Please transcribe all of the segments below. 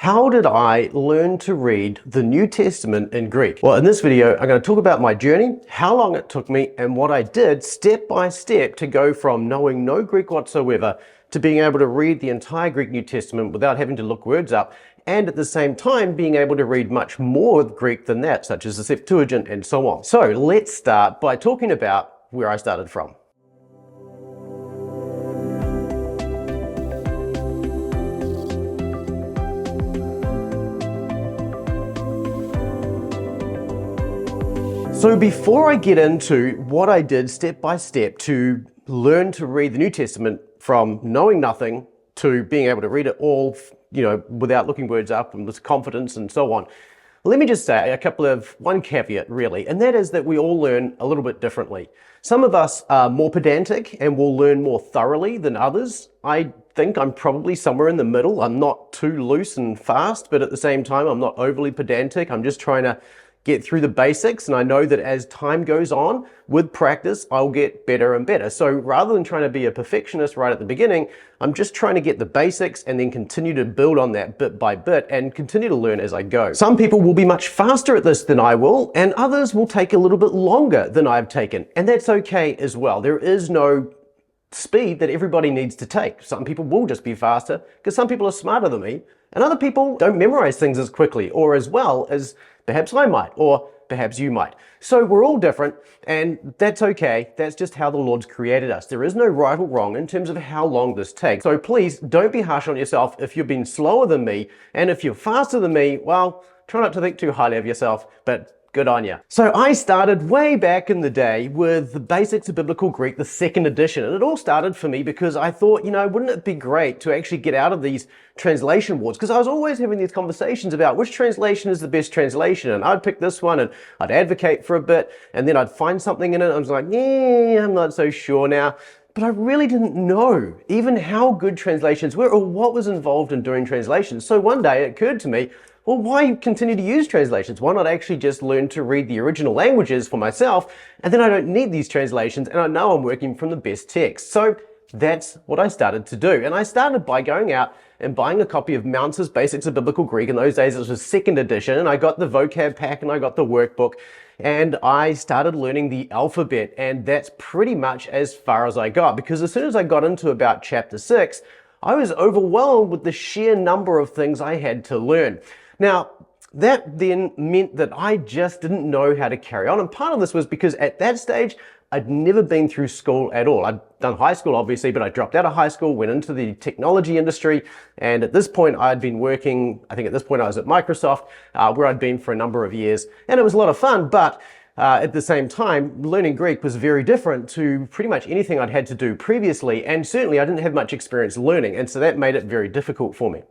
How did I learn to read the New Testament in Greek? Well, in this video, I'm going to talk about my journey, how long it took me, and what I did step by step to go from knowing no Greek whatsoever to being able to read the entire Greek New Testament without having to look words up, and at the same time being able to read much more Greek than that, such as the Septuagint and so on. So let's start by talking about where I started from. So before I get into what I did step by step to learn to read the New Testament from knowing nothing to being able to read it all, without looking words up and with confidence and so on, let me just say one caveat really, and that is that we all learn a little bit differently. Some of us are more pedantic and will learn more thoroughly than others. I think I'm probably somewhere in the middle. I'm not too loose and fast, but at the same time, I'm not overly pedantic. I'm just trying to get through the basics, and I know that as time goes on, with practice, I'll get better and better. So rather than trying to be a perfectionist right at the beginning, I'm just trying to get the basics and then continue to build on that bit by bit and continue to learn as I go. Some people will be much faster at this than I will, and others will take a little bit longer than I've taken, and that's okay as well. There is no speed that everybody needs to take. Some people will just be faster because some people are smarter than me, and other people don't memorize things as quickly or as well as perhaps I might, or perhaps you might. So we're all different, and that's okay. That's just how the Lord's created us. There is no right or wrong in terms of how long this takes. So please don't be harsh on yourself if you've been slower than me, and if you're faster than me, well, try not to think too highly of yourself, but good on you. So I started way back in the day with the Basics of Biblical Greek, the second edition. And it all started for me because I thought, wouldn't it be great to actually get out of these translation wars? Because I was always having these conversations about which translation is the best translation. And I'd pick this one and I'd advocate for a bit, and then I'd find something in it. I was like, yeah, I'm not so sure now. But I really didn't know even how good translations were or what was involved in doing translations. So one day it occurred to me, well, why continue to use translations? Why not actually just learn to read the original languages for myself, and then I don't need these translations, and I know I'm working from the best text. So that's what I started to do. And I started by going out and buying a copy of Mounce's Basics of Biblical Greek. In those days, it was second edition, and I got the vocab pack and I got the workbook, and I started learning the alphabet, and that's pretty much as far as I got, because as soon as I got into about chapter 6, I was overwhelmed with the sheer number of things I had to learn. Now, that then meant that I just didn't know how to carry on. And part of this was because at that stage, I'd never been through school at all. I'd done high school, obviously, but I dropped out of high school, went into the technology industry. And at this point, I'd been working, I think at this point I was at Microsoft, where I'd been for a number of years. And it was a lot of fun, but at the same time, learning Greek was very different to pretty much anything I'd had to do previously. And certainly I didn't have much experience learning. And so that made it very difficult for me.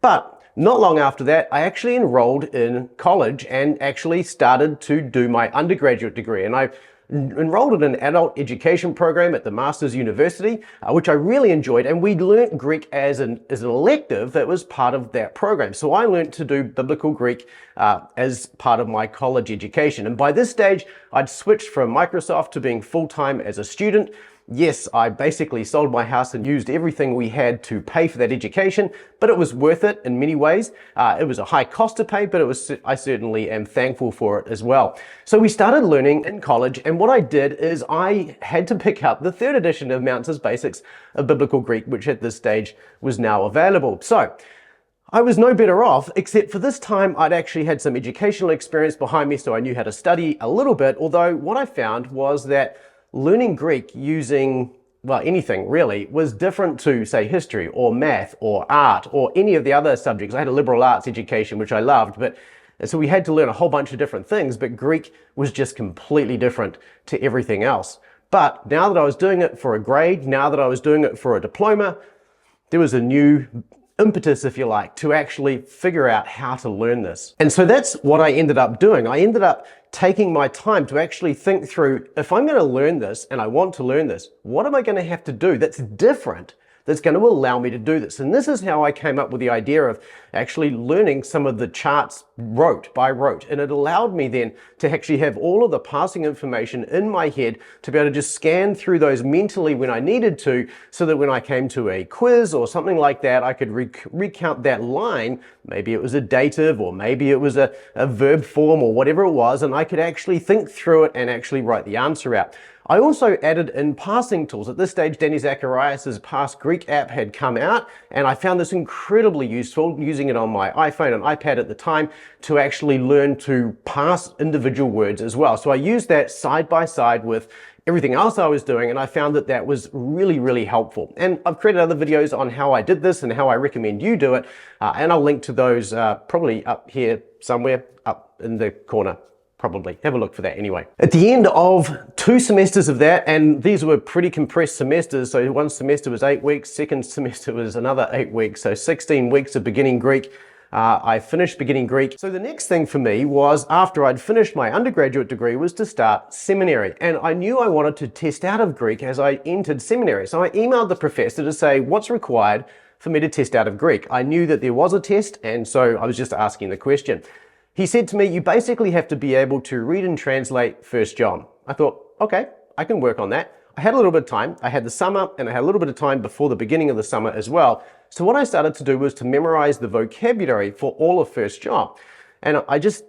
But not long after that, I actually enrolled in college and actually started to do my undergraduate degree. And I enrolled in an adult education program at the Master's University, which I really enjoyed. And we learnt Greek as an elective that was part of that program. So I learnt to do biblical Greek as part of my college education. And by this stage, I'd switched from Microsoft to being full-time as a student. Yes, I basically sold my house and used everything we had to pay for that education, but it was worth it in many ways. It was a high cost to pay, but I certainly am thankful for it as well. So we started learning in college, and what I did is I had to pick up the third edition of Mounce's Basics of Biblical Greek, which at this stage was now available. So I was no better off, except for this time I'd actually had some educational experience behind me, so I knew how to study a little bit, although what I found was that learning Greek using, well, anything really, was different to, say, history or math or art or any of the other subjects. I had a liberal arts education, which I loved, but so we had to learn a whole bunch of different things, but Greek was just completely different to everything else. But now that I was doing it for a grade, now that I was doing it for a diploma, there was a new impetus, if you like, to actually figure out how to learn this. And so that's what I ended up doing. I ended up taking my time to actually think through, if I'm going to learn this and I want to learn this, what am I going to have to do that's different that's going to allow me to do this. And this is how I came up with the idea of actually learning some of the charts rote by rote. And it allowed me then to actually have all of the passing information in my head to be able to just scan through those mentally when I needed to, so that when I came to a quiz or something like that, I could recount that line. Maybe it was a dative, or maybe it was a verb form, or whatever it was, and I could actually think through it and actually write the answer out. I also added in passing tools. At this stage, Danny Zacharias' Past Greek app had come out, and I found this incredibly useful, using it on my iPhone and iPad at the time to actually learn to pass individual words as well. So I used that side by side with everything else I was doing, and I found that that was really, really helpful. And I've created other videos on how I did this and how I recommend you do it, and I'll link to those probably up here somewhere, up in the corner. Probably. Have a look for that anyway. At the end of 2 semesters of that, and these were pretty compressed semesters, so one semester was 8 weeks, second semester was another 8 weeks, so 16 weeks of beginning Greek. I finished beginning Greek. So the next thing for me was, after I'd finished my undergraduate degree, was to start seminary. And I knew I wanted to test out of Greek as I entered seminary. So I emailed the professor to say what's required for me to test out of Greek. I knew that there was a test, and so I was just asking the question. He said to me, you basically have to be able to read and translate 1 John. I thought, okay, I can work on that. I had a little bit of time. I had the summer, and I had a little bit of time before the beginning of the summer as well. So what I started to do was to memorize the vocabulary for all of 1 John. And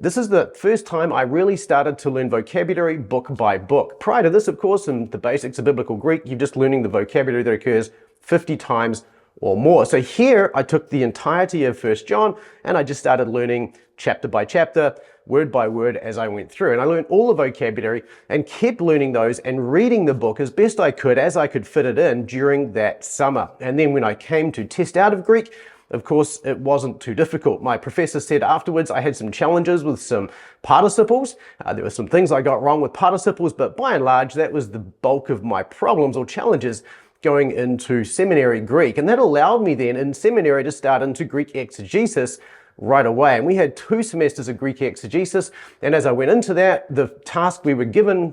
this is the first time I really started to learn vocabulary book by book. Prior to this, of course, in the basics of biblical Greek, you're just learning the vocabulary that occurs 50 times or more. So here I took the entirety of 1 John and I just started learning chapter by chapter, word by word as I went through. And I learned all the vocabulary and kept learning those and reading the book as best I could, as I could fit it in during that summer. And then when I came to test out of Greek, of course, it wasn't too difficult. My professor said afterwards I had some challenges with some participles. There were some things I got wrong with participles, but by and large, that was the bulk of my problems or challenges going into seminary Greek. And that allowed me then in seminary to start into Greek exegesis right away. And we had 2 semesters of Greek exegesis. And as I went into that, the task we were given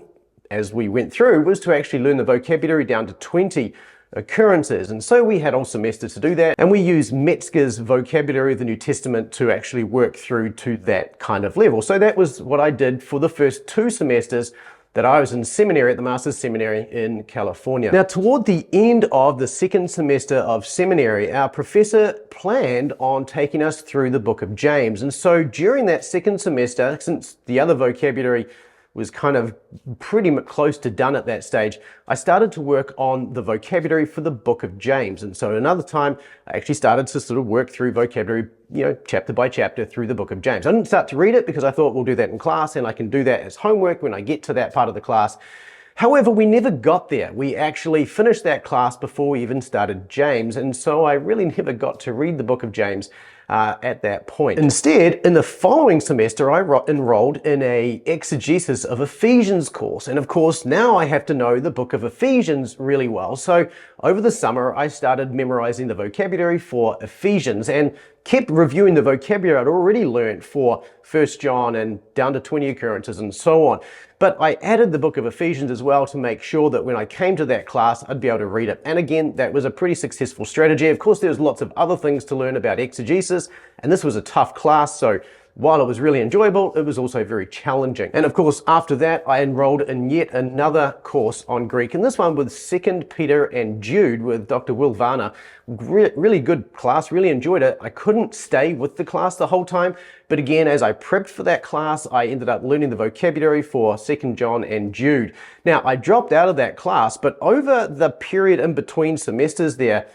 as we went through was to actually learn the vocabulary down to 20 occurrences. And so we had all semester to do that. And we used Metzger's vocabulary of the New Testament to actually work through to that kind of level. So that was what I did for the first 2 semesters that I was in seminary at the Master's Seminary in California. Now, toward the end of the second semester of seminary, our professor planned on taking us through the book of James. And so during that second semester, since the other vocabulary was kind of pretty much close to done at that stage, I started to work on the vocabulary for the book of James. And so another time, I actually started to sort of work through vocabulary, chapter by chapter through the book of James. I didn't start to read it because I thought we'll do that in class and I can do that as homework when I get to that part of the class. However, we never got there. We actually finished that class before we even started James. And so I really never got to read the book of James at that point. Instead, in the following semester, I enrolled in a exegesis of Ephesians course. And of course, now I have to know the book of Ephesians really well. So over the summer, I started memorizing the vocabulary for Ephesians and kept reviewing the vocabulary I'd already learned for 1 John and down to 20 occurrences and so on. But I added the book of Ephesians as well to make sure that when I came to that class, I'd be able to read it. And again, that was a pretty successful strategy. Of course, there's lots of other things to learn about exegesis, and this was a tough class, so while it was really enjoyable, it was also very challenging. And of course, after that, I enrolled in yet another course on Greek, and this one with 2 Peter and Jude with Dr. Will Varner. Really good class, really enjoyed it. I couldn't stay with the class the whole time, but again, as I prepped for that class, I ended up learning the vocabulary for 2 John and Jude. Now, I dropped out of that class, but over the period in between semesters there,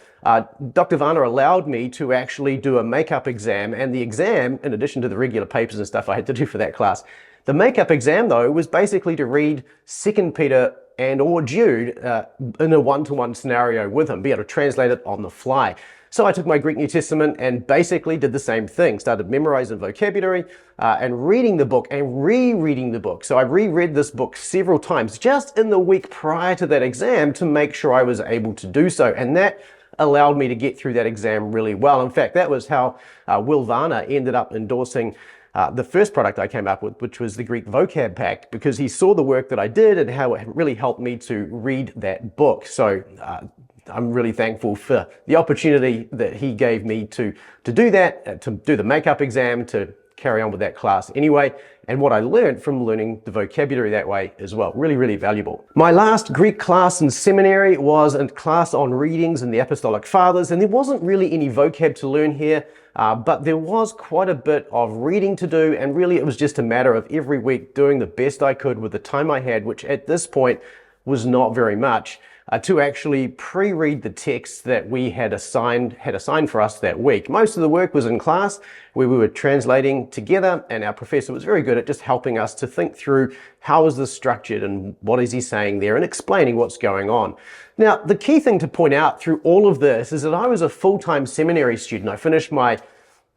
Dr. Varner allowed me to actually do a makeup exam, and the exam, in addition to the regular papers and stuff I had to do for that class, the makeup exam though was basically to read 2 Peter and or Jude in a one-to-one scenario with him, be able to translate it on the fly. So I took my Greek New Testament and basically did the same thing, started memorizing vocabulary and reading the book and rereading the book. So I reread this book several times just in the week prior to that exam to make sure I was able to do so. And that allowed me to get through that exam really well. In fact, that was how Will Varner ended up endorsing the first product I came up with, which was the Greek vocab pack, because he saw the work that I did and how it really helped me to read that book. So I'm really thankful for the opportunity that he gave me to do that, to do the makeup exam, to carry on with that class anyway, and what I learned from learning the vocabulary that way as well. Really, really valuable. My last Greek class in seminary was a class on readings and the Apostolic Fathers, and there wasn't really any vocab to learn here, but there was quite a bit of reading to do, and really it was just a matter of every week doing the best I could with the time I had, which at this point was not very much, to actually pre-read the texts that we had assigned for us that week. Most of the work was in class where we were translating together, and our professor was very good at just helping us to think through how is this structured and what is he saying there, and explaining what's going on. Now, the key thing to point out through all of this is that I was a full-time seminary student. I finished my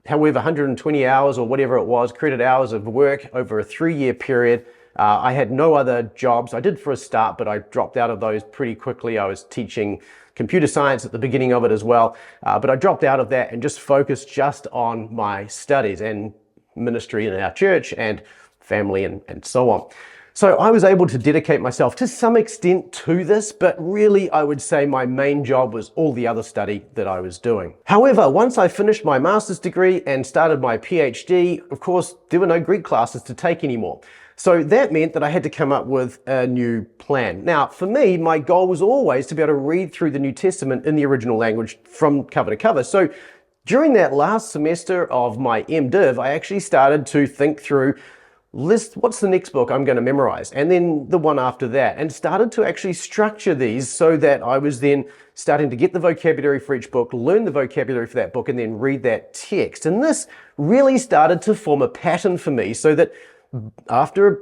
however 120 hours or whatever it was, credit hours of work over a 3-year period. I had no other jobs. I did for a start, but I dropped out of those pretty quickly. I was teaching computer science at the beginning of it as well, but I dropped out of that and just focused just on my studies and ministry in our church and family and so on. So I was able to dedicate myself to some extent to this, but really I would say my main job was all the other study that I was doing. However, once I finished my master's degree and started my PhD, of course, there were no Greek classes to take anymore. So that meant that I had to come up with a new plan. Now, for me, my goal was always to be able to read through the New Testament in the original language from cover to cover. So during that last semester of my MDiv, I actually started to think through what's the next book I'm going to memorize, and then the one after that, and started to actually structure these so that I was then starting to get the vocabulary for each book, learn the vocabulary for that book, and then read that text. And this really started to form a pattern for me so that after,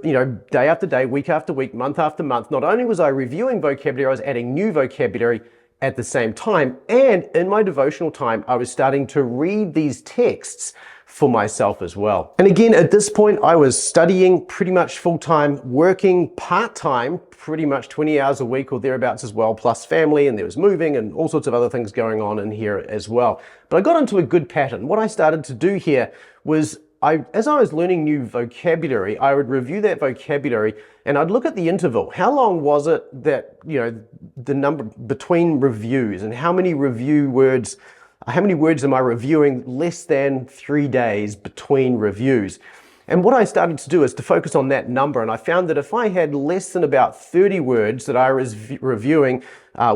day after day, week after week, month after month, not only was I reviewing vocabulary, I was adding new vocabulary at the same time. And in my devotional time, I was starting to read these texts for myself as well. And again, at this point, I was studying pretty much full-time, working part-time, pretty much 20 hours a week or thereabouts as well, plus family, and there was moving and all sorts of other things going on in here as well. But I got into a good pattern. What I started to do here was as I was learning new vocabulary, I would review that vocabulary and I'd look at the interval. How long was it that, the number between reviews, and how many words am I reviewing less than 3 days between reviews? And what I started to do is to focus on that number, and I found that if I had less than about 30 words that I was reviewing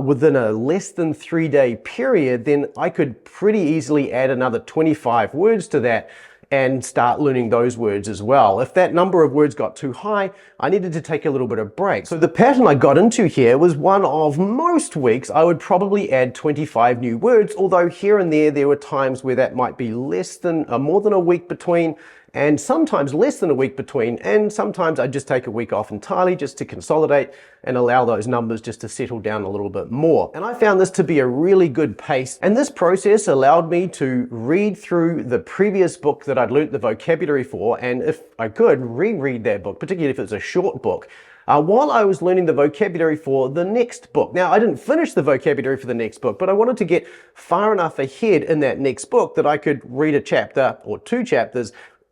within a less than 3-day period, then I could pretty easily add another 25 words to that and start learning those words as well. If that number of words got too high, I needed to take a little bit of break. So the pattern I got into here was one of most weeks I would probably add 25 new words, although here and there were times where that might be more than a week between, and sometimes less than a week between, and sometimes I'd just take a week off entirely just to consolidate and allow those numbers just to settle down a little bit more. And I found this to be a really good pace, and this process allowed me to read through the previous book that I'd learnt the vocabulary for, and if I could, reread that book, particularly if it's a short book, while I was learning the vocabulary for the next book. Now, I didn't finish the vocabulary for the next book, but I wanted to get far enough ahead in that next book that I could read a chapter or 2 chapters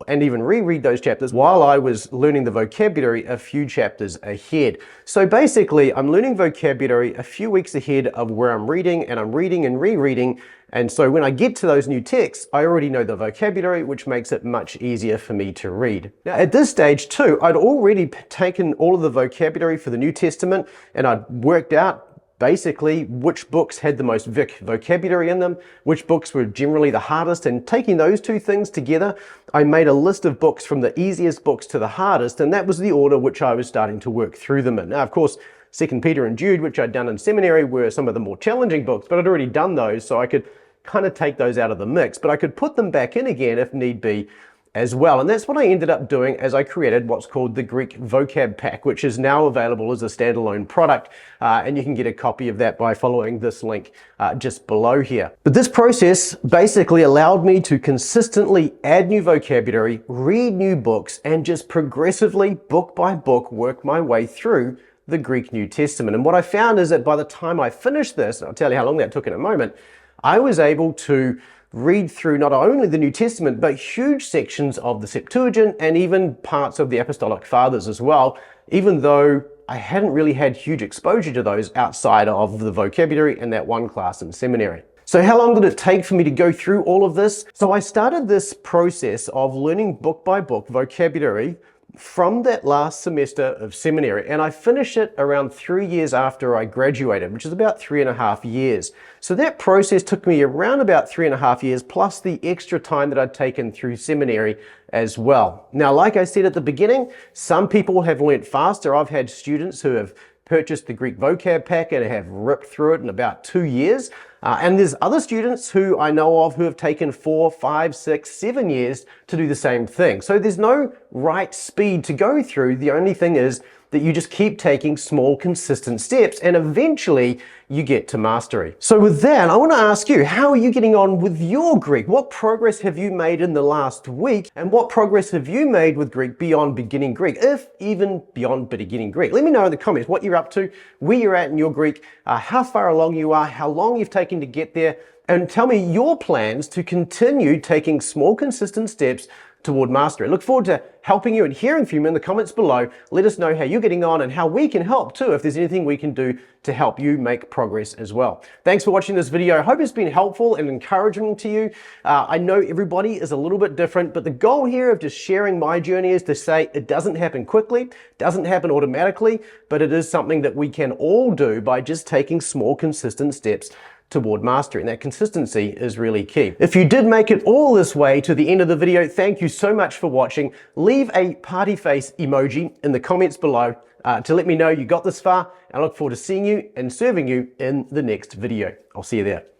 and even reread those chapters while I was learning the vocabulary a few chapters ahead. So basically, I'm learning vocabulary a few weeks ahead of where I'm reading, and I'm reading and rereading. And so when I get to those new texts, I already know the vocabulary, which makes it much easier for me to read. Now, at this stage too, I'd already taken all of the vocabulary for the New Testament, and I'd worked out basically which books had the most vocabulary in them, which books were generally the hardest, and taking those two things together, I made a list of books from the easiest books to the hardest, and that was the order which I was starting to work through them in. Now, of course, 2 Peter and Jude, which I'd done in seminary, were some of the more challenging books, but I'd already done those, so I could kind of take those out of the mix, but I could put them back in again if need be as well. And that's what I ended up doing as I created what's called the Greek vocab pack, which is now available as a standalone product. And you can get a copy of that by following this link just below here. But this process basically allowed me to consistently add new vocabulary, read new books, and just progressively, book by book, work my way through the Greek New Testament. And what I found is that by the time I finished this, and I'll tell you how long that took in a moment, I was able to read through not only the New Testament, but huge sections of the Septuagint and even parts of the Apostolic Fathers as well, even though I hadn't really had huge exposure to those outside of the vocabulary in that one class in seminary. So how long did it take for me to go through all of this? So I started this process of learning book by book vocabulary from that last semester of seminary, and I finished it around 3 years after I graduated, which is about 3.5 years. So that process took me around about 3.5 years, plus the extra time that I'd taken through seminary as well. Now, like I said at the beginning, some people have learnt faster. I've had students who have purchased the Greek vocab pack and have ripped through it in about 2 years. And there's other students who I know of who have taken 4, 5, 6, 7 years to do the same thing. So there's no right speed to go through. The only thing is that you just keep taking small, consistent steps, and eventually you get to mastery. So with that, I want to ask you, how are you getting on with your Greek? What progress have you made in the last week? And what progress have you made with Greek beyond beginning Greek, if even beyond beginning Greek? Let me know in the comments what you're up to, where you're at in your Greek, how far along you are, how long you've taken to get there, and tell me your plans to continue taking small, consistent steps toward mastery. I look forward to helping you and hearing from you in the comments below. Let us know how you're getting on and how we can help too, if there's anything we can do to help you make progress as well. Thanks for watching this video. I hope it's been helpful and encouraging to you. I know everybody is a little bit different, but the goal here of just sharing my journey is to say it doesn't happen quickly, doesn't happen automatically, but it is something that we can all do by just taking small, consistent steps toward mastery, and that consistency is really key. If you did make it all this way to the end of the video, thank you so much for watching. Leave a party face emoji in the comments below to let me know you got this far, and I look forward to seeing you and serving you in the next video. I'll see you there.